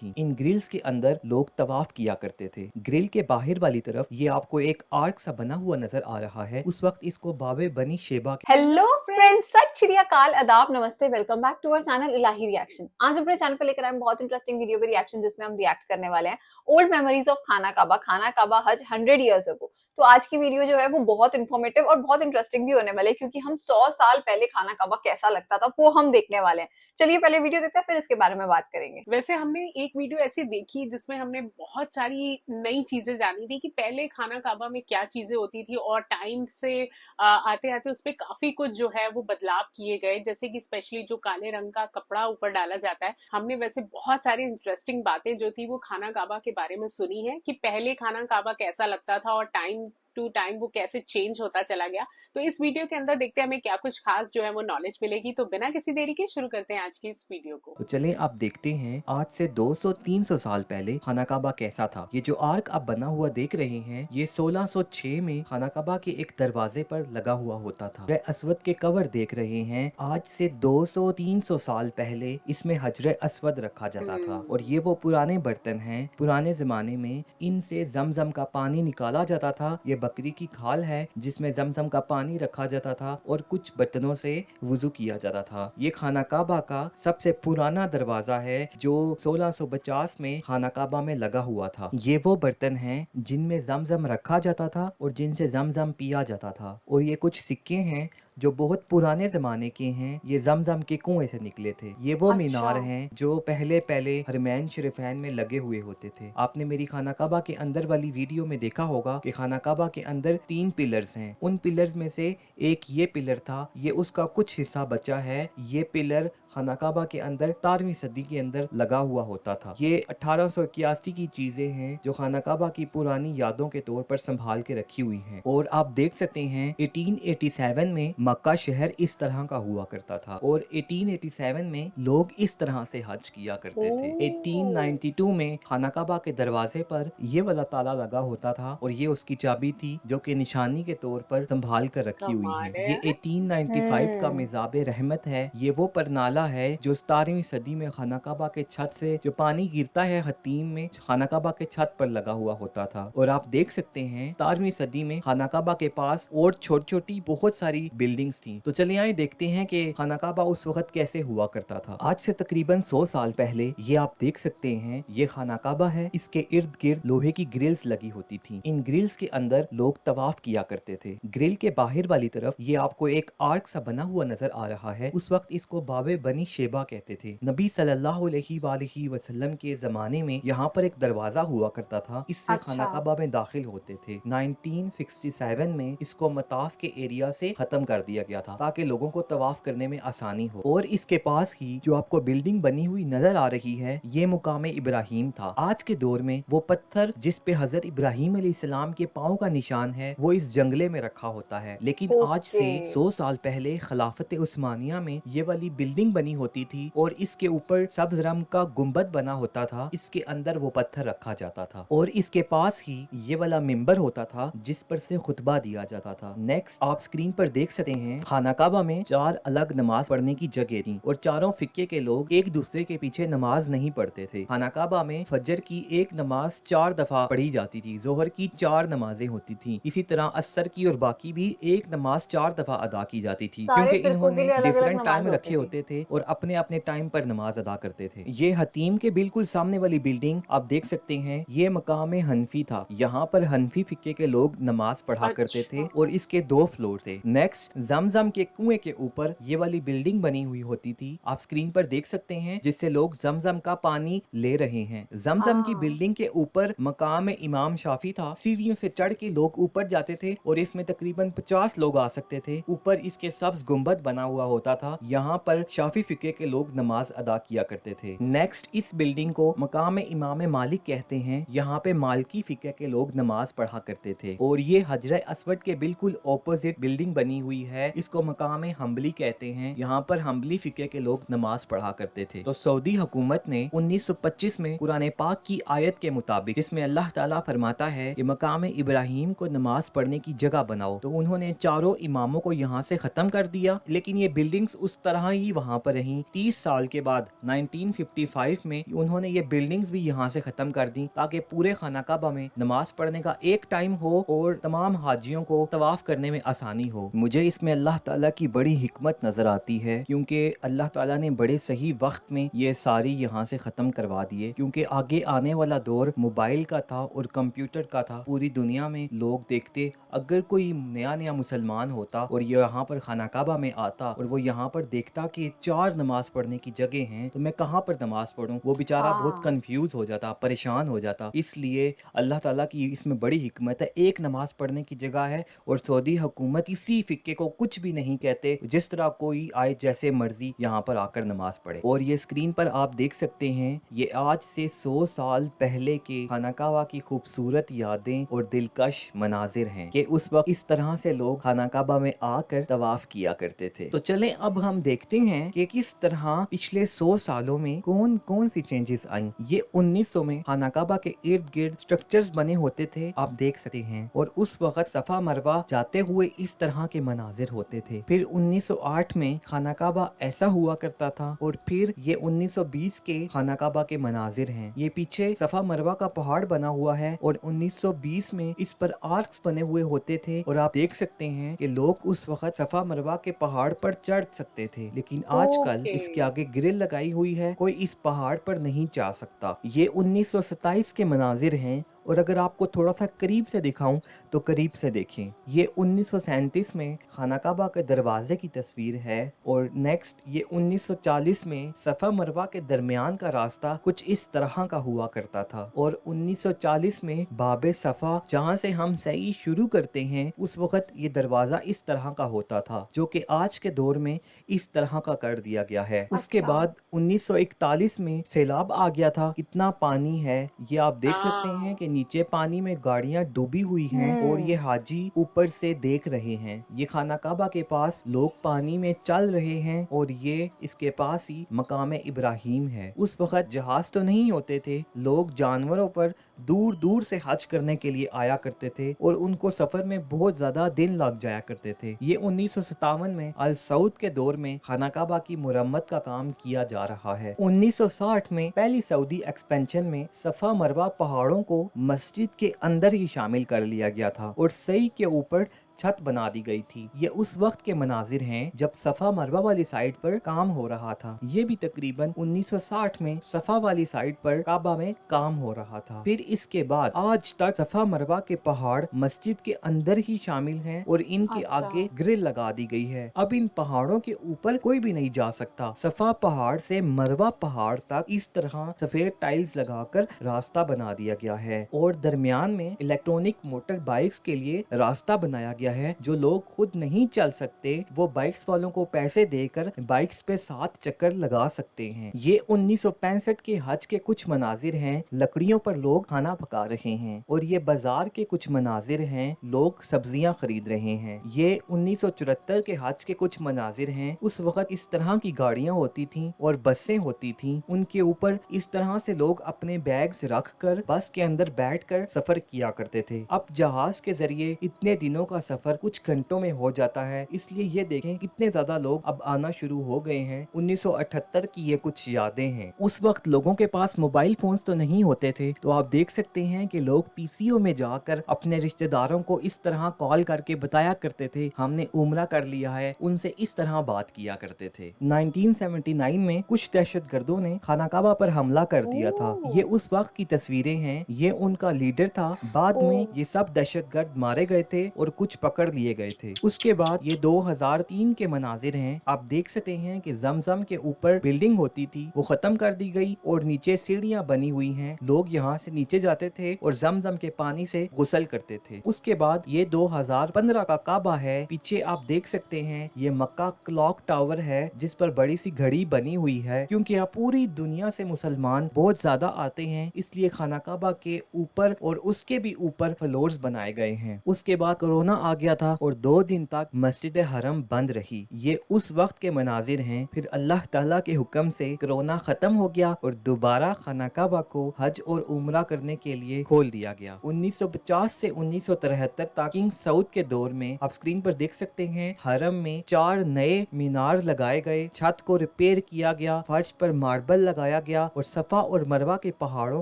थीं। इन ग्रिल्स के अंदर लोग तवाफ किया करते थे। ग्रिल के बाहर वाली तरफ ये आपको एक आर्क सा बना हुआ नजर आ रहा है। उस वक्त इसको बाबे बनी शेबा हेलो फ्रेंड्स, सत श्री अकाल, आदाब, नमस्ते, welcome back to our channel Ilahi reaction. आज अपने चैनल पर लेकर आए हैं बहुत इंटरेस्टिंग वीडियो पे रिएक्शन, जिसमें हम रिएक्ट करने वाले हैं ओल्ड मेमोरीज ऑफ खाना काबा हज 100 इयर्स अगो। तो आज की वीडियो जो है वो बहुत इंफॉर्मेटिव और बहुत इंटरेस्टिंग भी होने वाले है, क्योंकि हम 100 साल पहले खाना काबा कैसा लगता था वो हम देखने वाले हैं। चलिए पहले वीडियो देखते हैं, फिर इसके बारे में बात करेंगे। वैसे हमने एक वीडियो ऐसी देखी जिसमें हमने बहुत सारी नई चीजें जानी थी कि पहले खाना काबा में क्या चीजें होती थी, और टाइम से आते आते उसपे काफी कुछ जो है वो बदलाव किए गए, जैसे कि स्पेशली जो काले रंग का कपड़ा ऊपर डाला जाता है। हमने वैसे बहुत सारी इंटरेस्टिंग बातें जो थी वो खाना काबा के बारे में सुनी है कि पहले खाना काबा कैसा लगता था और टाइम टू टाइम वो कैसे चेंज होता चला गया। तो इस वीडियो के अंदर देखते हैं हमें क्या कुछ खास जो है वो नॉलेज मिलेगी। तो बिना किसी देरी के शुरू करते हैं आज की इस वीडियो को। तो चलें आप देखते हैं आज से 200-300 साल पहले खाना काबा कैसा था। ये जो आर्क आप बना हुआ देख रहे हैं ये 1606 में खाना काबा के एक दरवाजे पर लगा हुआ होता था। हजरे अस्वद के कवर देख रहे हैं, आज से 200-300 साल पहले इसमें हजरे अस्वद रखा जाता था। और ये वो पुराने बर्तन हैं, पुराने जमाने में इनसे जमजम का पानी निकाला जाता था। ये बकरी की खाल है जिसमें जमजम का पानी रखा जाता था और कुछ बर्तनों से वुजू किया जाता था। ये खाना काबा का सबसे पुराना दरवाजा है जो 1650 में खाना काबा में लगा हुआ था। ये वो बर्तन हैं जिनमें जमजम रखा जाता था और जिनसे जमजम पिया जाता था। और ये कुछ सिक्के हैं जो बहुत पुराने जमाने के हैं, ये जमजम के कुएं से निकले थे। ये वो मीनार हैं जो पहले पहले हरमैन शरीफैन में लगे हुए होते थे। आपने मेरी खाना काबा के अंदर वाली वीडियो में देखा होगा कि खाना काबा के अंदर 3 पिलर्स हैं। उन पिलर्स में से एक ये पिलर था, ये उसका कुछ हिस्सा बचा है। ये पिलर खाना काबा के अंदर 17वीं सदी के अंदर लगा हुआ होता था। ये 1881 की चीजें हैं जो खाना काबा की पुरानी यादों के तौर पर संभाल के रखी हुई हैं। और आप देख सकते हैं 1887 में मक्का शहर इस तरह का हुआ करता था और 1887 में लोग इस तरह से हज किया करते थे। 1892 में खाना काबा के दरवाजे पर ये वाला ताला लगा होता था और ये उसकी चाबी थी जो कि निशानी के तौर पर संभाल कर रखी हुई है। ये 1895 का मिजाबे रहमत है। ये वो परनाला है जो 17वीं सदी में खाना काबा के छत से जो पानी गिरता है हतीम में खाना काबा के छत पर लगा हुआ होता था। और आप देख सकते हैं 17वीं सदी में खाना काबा के पास और छोटी छोटी बहुत सारी बिल्डिंग्स थी। तो चलिए आइए देखते हैं कि खाना काबा उस वक्त कैसे हुआ करता था। आज से तकरीबन 100 साल पहले ये आप देख सकते हैं ये खाना काबा है। इसके इर्द गिर्द लोहे की ग्रिल्स लगी होती थी। इन ग्रिल्स के अंदर लोग तवाफ किया करते थे। ग्रिल के बाहर वाली तरफ ये आपको एक आर्क सा बना हुआ नजर आ रहा है। उस वक्त इसको बाबे बनी शेबा कहते थे। नबी सल्लल्लाहु अलैहि वसल्लम के जमाने में यहाँ पर एक दरवाजा हुआ करता था, इससे खाना काबा में दाखिल होते थे। 1967 में इसको मताफ के एरिया से खत्म कर दिया गया था ताकि लोगों को तवाफ करने में आसानी हो। और इसके पास ही जो आपको बिल्डिंग बनी हुई नजर आ रही है ये मुकामे इब्राहिम था। आज के दौर में वो पत्थर जिस पे हजरत इब्राहिम अलैहिस्सलाम के पाँव का निशान है वो इस जंगले में रखा होता है। लेकिन आज से 100 साल पहले खिलाफत उस्मानिया में ये वाली बिल्डिंग बनी होती थी और इसके ऊपर सब्ज रंग का गुंबद बना होता था। इसके अंदर वो पत्थर रखा जाता था और इसके पास ही ये वाला मिंबर होता था जिस पर से खुतबा दिया जाता था। नेक्स्ट आप स्क्रीन पर देख सकते हैं खाना काबा में 4 अलग नमाज पढ़ने की जगह थी और चारों फिक्के के लोग एक दूसरे के पीछे नमाज नहीं पढ़ते थे। खाना काबा में फजर की एक नमाज 4 दफा पढ़ी जाती थी, जोहर की 4 नमाजें होती थी, इसी तरह असर की और बाकी भी एक नमाज 4 दफा अदा की जाती थी, क्योंकि इन्होंने डिफरेंट टाइम रखे होते थे और अपने अपने टाइम पर नमाज अदा करते थे। ये हतीम के बिल्कुल सामने वाली बिल्डिंग आप देख सकते हैं, ये मकाम हनफी था। यहाँ पर हनफी फिक्के के लोग नमाज पढ़ा करते थे और इसके 2 फ्लोर थे। नेक्स्ट जमजम के कुएं के ऊपर ये वाली बिल्डिंग बनी हुई होती थी, आप स्क्रीन पर देख सकते हैं, जिससे लोग जमजम का पानी ले रहे हैं। जमजम की बिल्डिंग के ऊपर मकाम इमाम शाफी था। सीढ़ियों से चढ़ के लोग ऊपर जाते थे और इसमें तकरीबन 50 लोग आ सकते थे। ऊपर इसके सब्ज गुंबद बना हुआ होता था, यहाँ पर शाफी फिक्के के लोग नमाज अदा किया करते थे। नेक्स्ट इस बिल्डिंग को मकाम इमाम मालिक कहते हैं। यहाँ पे मालकी फिक्के के लोग नमाज पढ़ा करते थे। और ये हजरे अस्वद के बिल्कुल ऑपोजिट बिल्डिंग बनी हुई है, इसको मकाम हम्बली कहते हैं। यहाँ पर हम्बली फिक्के के लोग नमाज पढ़ा करते थे। तो सऊदी हुकूमत ने 1925 में कुरान पाक की आयत के मुताबिक, जिसमें अल्लाह ताला फरमाता है कि मकाम इब्राहिम को नमाज पढ़ने की जगह बनाओ, तो उन्होंने चारों इमामों को यहाँ से खत्म कर दिया, लेकिन ये बिल्डिंग्स उस तरह ही वहाँ पर रहीं। 30 साल के बाद 1955 में उन्होंने ये बिल्डिंग्स भी यहाँ से ख़त्म कर दी ताकि पूरे खाना काबा में नमाज पढ़ने का एक टाइम हो और तमाम हाजियों को तवाफ करने में आसानी हो। मुझे इसमें अल्लाह ताला की बड़ी हिकमत नज़र आती है, क्योंकि अल्लाह ताला ने बड़े सही वक्त में ये सारी यहाँ से ख़त्म करवा दिए, क्योंकि आगे आने वाला दौर मोबाइल का था और कंप्यूटर का था। पूरी दुनिया में लोग देखते, अगर कोई नया नया मुसलमान होता और ये यहाँ पर खाना काबा में आता और वो यहाँ पर देखता कि 4 नमाज पढ़ने की जगह हैं, तो मैं कहाँ पर नमाज पढ़ूँ, वो बेचारा बहुत कंफ्यूज हो जाता, परेशान हो जाता। इसलिए अल्लाह ताला की इसमें बड़ी हिकमत है, एक नमाज पढ़ने की जगह है और सऊदी हुकूमत किसी फिक्के को कुछ भी नहीं कहते, जिस तरह कोई आए जैसे मर्जी यहाँ पर आकर नमाज पढ़े। और ये स्क्रीन पर आप देख सकते हैं, ये आज से 100 साल पहले के खाना काबा की खूबसूरत यादें और दिलकश मनाजिर हैं कि उस वक्त इस तरह से लोग खाना काबा में आकर तवाफ किया करते थे। तो चलें अब हम देखते हैं कि किस तरह पिछले 100 सालों में कौन कौन सी चेंजेस आई। ये 1900 में खाना काबा के इर्द गिर्द स्ट्रक्चर्स बने होते थे, आप देख सकते हैं, और उस वक्त सफा मरवा जाते हुए इस तरह के मनाजिर होते थे। फिर 1908 में खाना काबा ऐसा हुआ करता था, और फिर ये 1920 के खाना काबा के मनाजिर हैं। ये पीछे सफा मरवा का पहाड़ बना हुआ है और 1920 में इस पर आर्क्स बने हुए होते थे, और आप देख सकते हैं कि लोग उस वक्त सफा मरवा के पहाड़ पर चढ़ सकते थे, लेकिन आजकल इसके आगे ग्रिल लगाई हुई है, कोई इस पहाड़ पर नहीं जा सकता। ये 1927 के मनाजिर हैं, और अगर आपको थोड़ा सा करीब से दिखाऊं तो करीब से देखें। ये 1937 में खाना काबा के दरवाजे की तस्वीर है, और नेक्स्ट ये 1940 में सफ़ा मरवा के दरमियान का रास्ता कुछ इस तरह का हुआ करता था, और 1940 में बाबे सफ़ा जहां से हम सही शुरू करते हैं उस वक्त ये दरवाज़ा इस तरह का होता था, जो कि आज के दौर में इस तरह का कर दिया गया है। उसके बाद 1941 में सैलाब आ गया था। कितना पानी है ये आप देख सकते हैं कि नीचे पानी में गाड़ियां डूबी हुई हैं और ये हाजी ऊपर से देख रहे हैं। ये खाना काबा के पास लोग पानी में चल रहे हैं, और ये इसके पास ही मकाम इब्राहिम है। उस वक्त जहाज तो नहीं होते थे, लोग जानवरों पर दूर दूर से हज करने के लिए आया करते थे, और उनको सफर में बहुत ज्यादा दिन लग जाया करते थे। ये 1957 में अल सऊद के दौर में खाना काबा की मुरम्मत का काम किया जा रहा है। 1960 में पहली सऊदी एक्सपेंशन में सफा मरवा पहाड़ों को मस्जिद के अंदर ही शामिल कर लिया गया था, और सही के ऊपर छत बना दी गई थी। ये उस वक्त के मनाजिर हैं जब सफा मरवा वाली साइड पर काम हो रहा था। ये भी तकरीबन 1960 में सफा वाली साइड पर काबा में काम हो रहा था। फिर इसके बाद आज तक सफा मरवा के पहाड़ मस्जिद के अंदर ही शामिल हैं, और इनके आगे ग्रिल लगा दी गई है। अब इन पहाड़ों के ऊपर कोई भी नहीं जा सकता। सफा पहाड़ से मरवा पहाड़ तक इस तरह सफेद टाइल्स लगाकर रास्ता बना दिया गया है, और दरमियान में इलेक्ट्रॉनिक मोटर बाइक्स के लिए रास्ता बनाया गया है। जो लोग खुद नहीं चल सकते वो बाइक्स वालों को पैसे देकर बाइक्स पे 7 चक्कर लगा सकते हैं। ये 1965 के हज के कुछ मनाजिर हैं, लकड़ियों पर लोग खाना पका रहे हैं, और ये बाजार के कुछ मनाजिर हैं, लोग सब्जियां खरीद रहे हैं। ये 1974 के हज के कुछ मनाजिर हैं। उस वक्त इस तरह की गाड़ियां होती थी और बसें होती थी, उनके ऊपर इस तरह से लोग अपने बैग्स रख कर बस के अंदर बैठ कर सफर किया करते थे। अब जहाज के जरिए इतने दिनों का सफर कुछ घंटों में हो जाता है, इसलिए ये देखें कितने ज्यादा लोग अब आना शुरू हो गए हैं। 1978 की ये कुछ यादें हैं। उस वक्त लोगों के पास मोबाइल फोन्स तो नहीं होते थे, तो आप देख सकते हैं कि लोग पीसीओ में जाकर अपने रिश्तेदारों को इस तरह कॉल करके बताया करते थे हमने उम्रा कर लिया है, उनसे इस तरह बात किया करते थे। 1979 में कुछ दहशतगर्दों ने खाना काबा पर हमला कर दिया था। ये उस वक्त की तस्वीरें हैं। ये उनका लीडर था। बाद में ये सब दहशतगर्द मारे गए थे और कुछ पकड़ लिए गए थे। उसके बाद ये 2003 के मनाजिर हैं। आप देख सकते हैं कि जमजम के ऊपर बिल्डिंग होती थी, वो खत्म कर दी गई और नीचे सीढ़ियां बनी हुई हैं। लोग यहाँ से नीचे जाते थे और जमजम के पानी से गुसल करते थे। उसके बाद ये 2015 का काबा है। पीछे आप देख सकते हैं ये मक्का क्लॉक टावर है, जिस पर बड़ी सी घड़ी बनी हुई है, क्योंकि यहाँ पूरी दुनिया से मुसलमान बहुत ज्यादा आते हैं, इसलिए खाना काबा के ऊपर और उसके भी ऊपर फ्लोर्स बनाए गए हैं। उसके बाद कोरोना आ गया था और 2 दिन तक मस्जिद हरम बंद रही। ये उस वक्त के मनाजिर हैं। फिर अल्लाह ताला के हुक्म से कोरोना खत्म हो गया और दोबारा खाना काबा को हज और उम्रा करने के लिए खोल दिया गया। 1950 से 1973 तक किंग सऊद के दौर में आप स्क्रीन पर देख सकते हैं, हरम में 4 नए मीनार लगाए गए, छत को रिपेयर किया गया, फर्श पर मार्बल लगाया गया और सफा और मरवा के पहाड़ों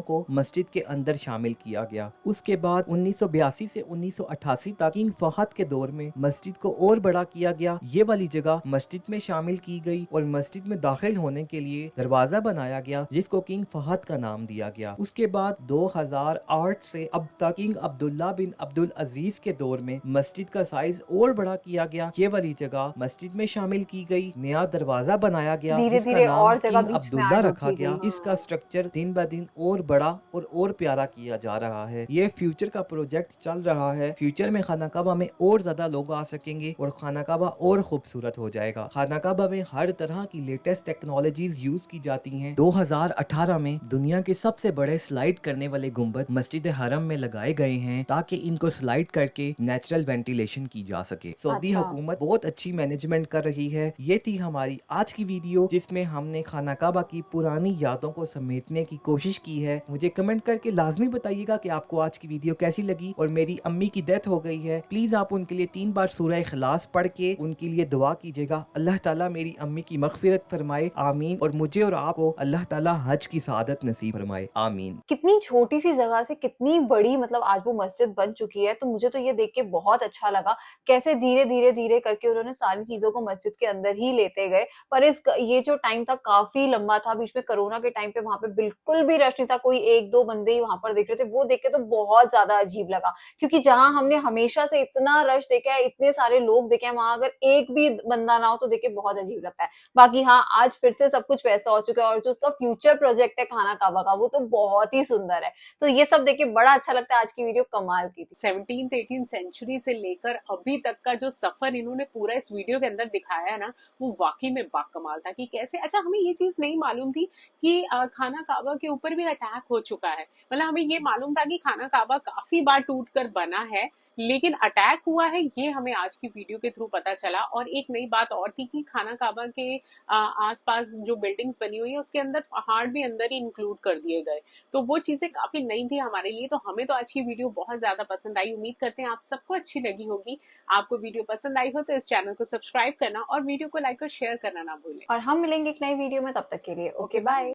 को मस्जिद के अंदर शामिल किया गया। उसके बाद 1982 से 1988 तक किंग फहद के दौर में मस्जिद को और बड़ा किया गया। ये वाली जगह मस्जिद में शामिल की गई और मस्जिद में दाखिल होने के लिए दरवाजा बनाया गया जिसको किंग फहद का नाम दिया गया। उसके बाद 2008 से अब तक किंग अब्दुल्ला बिन अब्दुल अजीज के दौर में मस्जिद का साइज और बड़ा किया गया। ये वाली जगह मस्जिद में शामिल की गई, नया दरवाजा बनाया गया धीरे जिसका धीरे नाम और जगह किंग बीच में अब्दुल्ला ऐड रखा होती गया। गई। इसका स्ट्रक्चर दिन ब दिन और बड़ा और प्यारा किया जा रहा है। ये फ्यूचर का प्रोजेक्ट चल रहा है। फ्यूचर में खाना काबा में और ज्यादा लोग आ सकेंगे और खाना काबा और खूबसूरत हो जाएगा। खाना काबा में हर तरह की लेटेस्ट टेक्नोलॉजीज यूज की जाती हैं। 2018 में दुनिया के सबसे बड़े स्लाइड करने वाले गुंबद मस्जिद हरम में लगाए गए हैं ताकि इनको स्लाइड करके नेचुरल वेंटिलेशन की जा सके। सऊदी अच्छा। हुकूमत बहुत अच्छी मैनेजमेंट कर रही है। ये थी हमारी आज की वीडियो जिसमें हमने खाना काबा की पुरानी यादों को समेटने की कोशिश की है। मुझे कमेंट करके लाजमी बताइएगा कि आपको आज की वीडियो कैसी लगी। और मेरी अम्मी की डेथ हो गई है, प्लीज आप उनके लिए 3 बार सूरह इखलास पढ़ के उनके लिए दुआ कीजिएगा। अल्लाह ताला मेरी अम्मी की मगफिरत फरमाए, आमीन। और मुझे और आपको अल्लाह ताला हज की सआदत नसीब फरमाए, आमीन। कितनी छोटी सी जगह से कितनी बड़ी मतलब आज वो मस्जिद बन चुकी है। तो मुझे तो ये देख के बहुत अच्छा लगा कैसे धीरे धीरे धीरे करके उन्होंने सारी चीजों को मस्जिद के अंदर ही लेते गए। पर ये जो टाइम था काफी लंबा था। बीच में कोरोना के टाइम पे वहां पे बिल्कुल भी रश नहीं था, कोई 1-2 बंदे ही वहां पर दिख रहे थे। वो देख के तो बहुत ज्यादा अजीब लगा, क्योंकि जहां हमने हमेशा से इतना रश देखा है, इतने सारे लोग देखे हैं, वहां अगर एक भी बंदा ना हो तो देख के बहुत अजीब लगता है। बाकी हाँ, आज फिर से सब कुछ वैसा हो चुका है और जो उसका फ्यूचर प्रोजेक्ट है खाना काबा का, वो तो बहुत ही सुंदर है। तो ये सब देख के बड़ा अच्छा लगता है। आज की वीडियो कमाल की थी। 17th 18th सेंचुरी से लेकर अभी तक का जो सफर इन्होंने पूरा इस वीडियो के अंदर दिखाया है ना, वो वाकई में बाकमाल था। कि कैसे, अच्छा हमें ये चीज नहीं मालूम थी कि खाना काबा के ऊपर भी अटैक हो चुका है। मतलब हमें ये मालूम था कि खाना काबा काफी बार टूट कर बना है, लेकिन अटैक हुआ है ये हमें आज की वीडियो के थ्रू पता चला। और एक नई बात और थी कि खाना काबा के आसपास जो बिल्डिंग्स बनी हुई है उसके अंदर पहाड़ भी अंदर ही इंक्लूड कर दिए गए। तो वो चीजें काफी नई थी हमारे लिए। तो हमें तो आज की वीडियो बहुत ज्यादा पसंद आई। उम्मीद करते हैं आप सबको अच्छी लगी होगी। आपको वीडियो पसंद आई हो तो इस चैनल को सब्सक्राइब करना और वीडियो को लाइक और शेयर करना ना भूलें। और हम मिलेंगे एक नई वीडियो में, तब तक के लिए ओके बाय।